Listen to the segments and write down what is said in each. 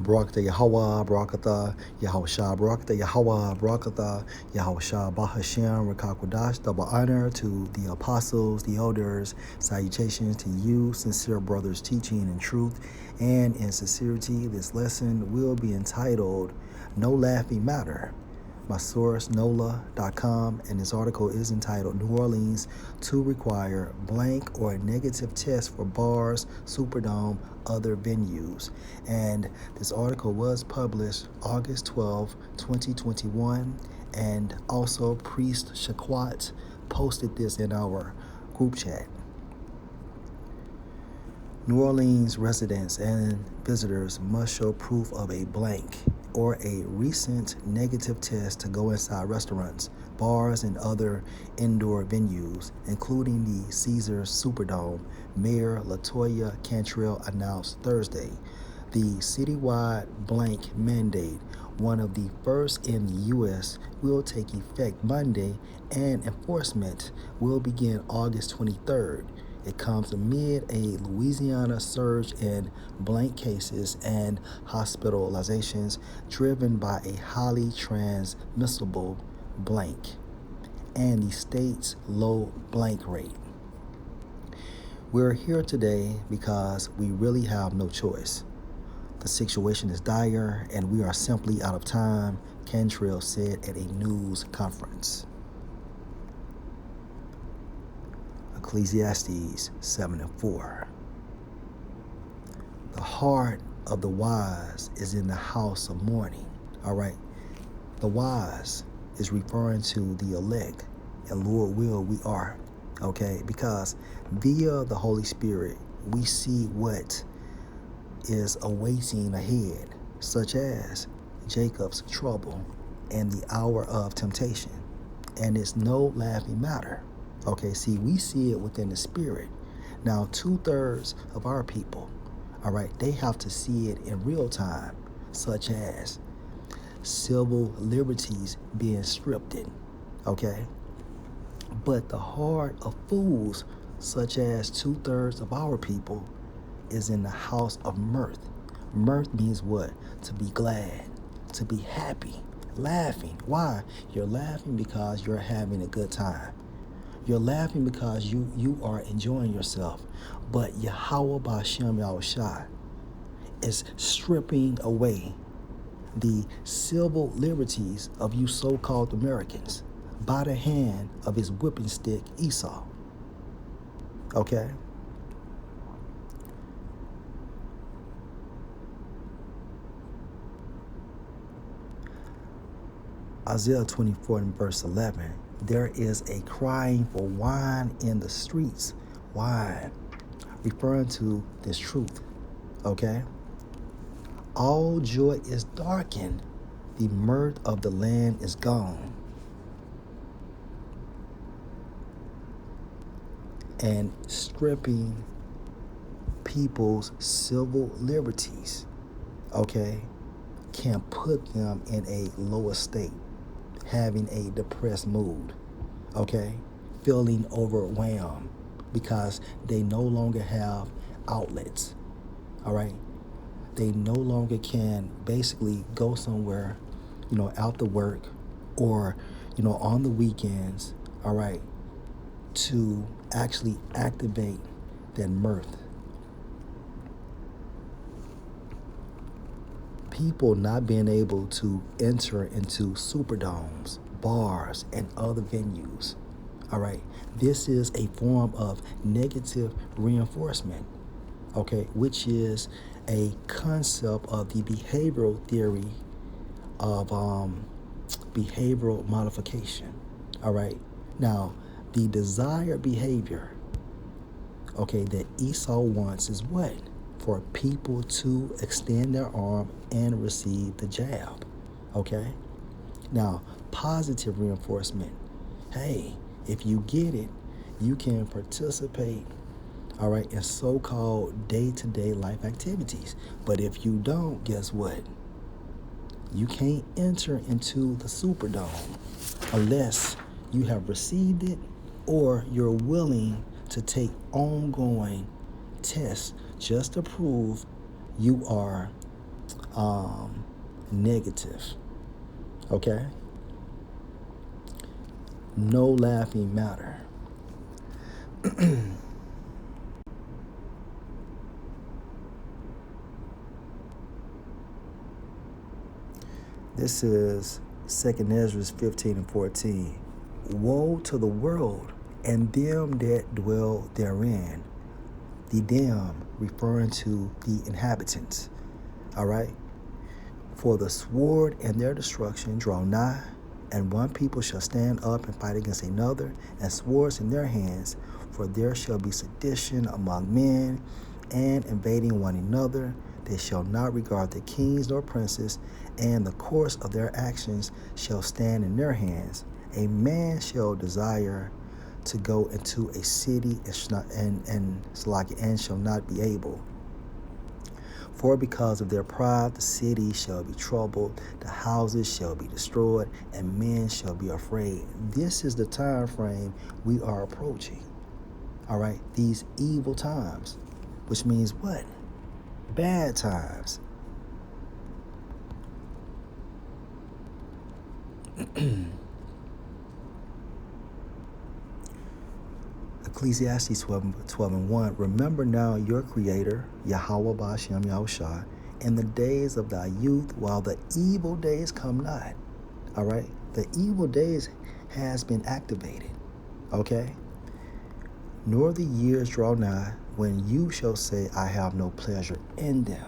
Barakatah Yahweh, Barakatah Yahushua, Barakatah Yahweh, Barakatah Yahushua, Bahashem, Rakakwadash, double honor to the apostles, the elders, salutations to you, sincere brothers teaching in truth and in sincerity. This lesson will be entitled No Laughing Matter. My source, NOLA.com, and this article is entitled New Orleans to require blank or negative test for bars, Superdome, other venues. And this article was published August 12, 2021, and also Priest Shaquat posted this in our group chat. New Orleans residents and visitors must show proof of a blank or a recent negative test to go inside restaurants, bars, and other indoor venues, including the Caesars Superdome, Mayor LaToya Cantrell announced Thursday. The citywide blank mandate, one of the first in the U.S., will take effect Monday, and enforcement will begin August 23rd. It comes amid a Louisiana surge in blank cases and hospitalizations driven by a highly transmissible blank and the state's low blank rate. We're here today because we really have no choice. The situation is dire and we are simply out of time, Cantrell said at a news conference. Ecclesiastes 7:4. The heart of the wise is in the house of mourning. All right. The wise is referring to the elect, and Lord will we are. Okay. Because via the Holy Spirit, we see what is awaiting ahead, such as Jacob's trouble and the hour of temptation. And it's no laughing matter. Okay, see, we see it within the spirit. Now, 2/3 of our people, all right, they have to see it in real time, such as civil liberties being stripped in, okay? But the heart of fools, such as 2/3 of our people, is in the house of mirth. Mirth means what? To be glad, to be happy, laughing. Why? You're laughing because you're having a good time. You're laughing because you are enjoying yourself. But Yahweh Ba'Shem Yahushua is stripping away the civil liberties of you so-called Americans by the hand of his whipping stick, Esau. Okay? Isaiah 24 and verse 11. There is a crying for wine in the streets. Wine. Referring to this truth. Okay? All joy is darkened. The mirth of the land is gone. And stripping people's civil liberties, okay, can put them in a lower state, having a depressed mood, okay, feeling overwhelmed because they no longer have outlets, all right? They no longer can basically go somewhere, out to work or, on the weekends, all right, to actually activate that mirth. People not being able to enter into superdomes, bars, and other venues. All right. This is a form of negative reinforcement, okay, which is a concept of the behavioral theory of behavioral modification. All right. Now, the desired behavior, okay, that Esau wants is what? For people to extend their arm and receive the jab, okay? Now, positive reinforcement. Hey, if you get it, you can participate, all right, in so-called day-to-day life activities. But if you don't, guess what? You can't enter into the Superdome unless you have received it or you're willing to take ongoing tests just to prove you are negative. Okay? No laughing matter. This is 2nd Ezra 15 and 14. Woe to the world and them that dwell therein. The them referring to the inhabitants. All right? For the sword and their destruction draw nigh, and one people shall stand up and fight against another, and swords in their hands. For there shall be sedition among men, and invading one another. They shall not regard the kings nor princes, and the course of their actions shall stand in their hands. A man shall desire to go into a city and shall not be able. For because of their pride, the city shall be troubled, the houses shall be destroyed, and men shall be afraid. This is the time frame we are approaching. All right, these evil times, which means what? Bad times. Ecclesiastes 12 and 1. Remember now your Creator, Yahweh Ba'ashem Yahushua, in the days of thy youth, while the evil days come not. All right? The evil days has been activated. Okay? Nor the years draw nigh, when you shall say, I have no pleasure in them.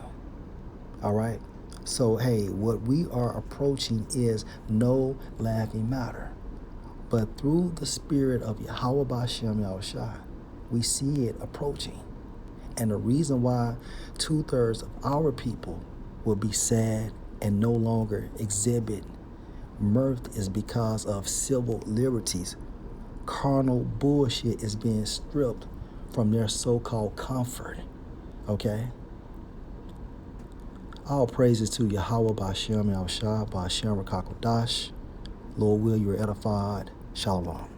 All right? So, hey, what we are approaching is no laughing matter. But through the spirit of Yahweh Ba'ashem Yahushua, we see it approaching. And the reason why 2/3 of our people will be sad and no longer exhibit mirth is because of civil liberties. Carnal bullshit is being stripped from their so-called comfort. Okay? All praises to Yahweh Ba'ashem Yahushua, Ba'ashem Rakakodash. Lord will, you are edified. Shalom.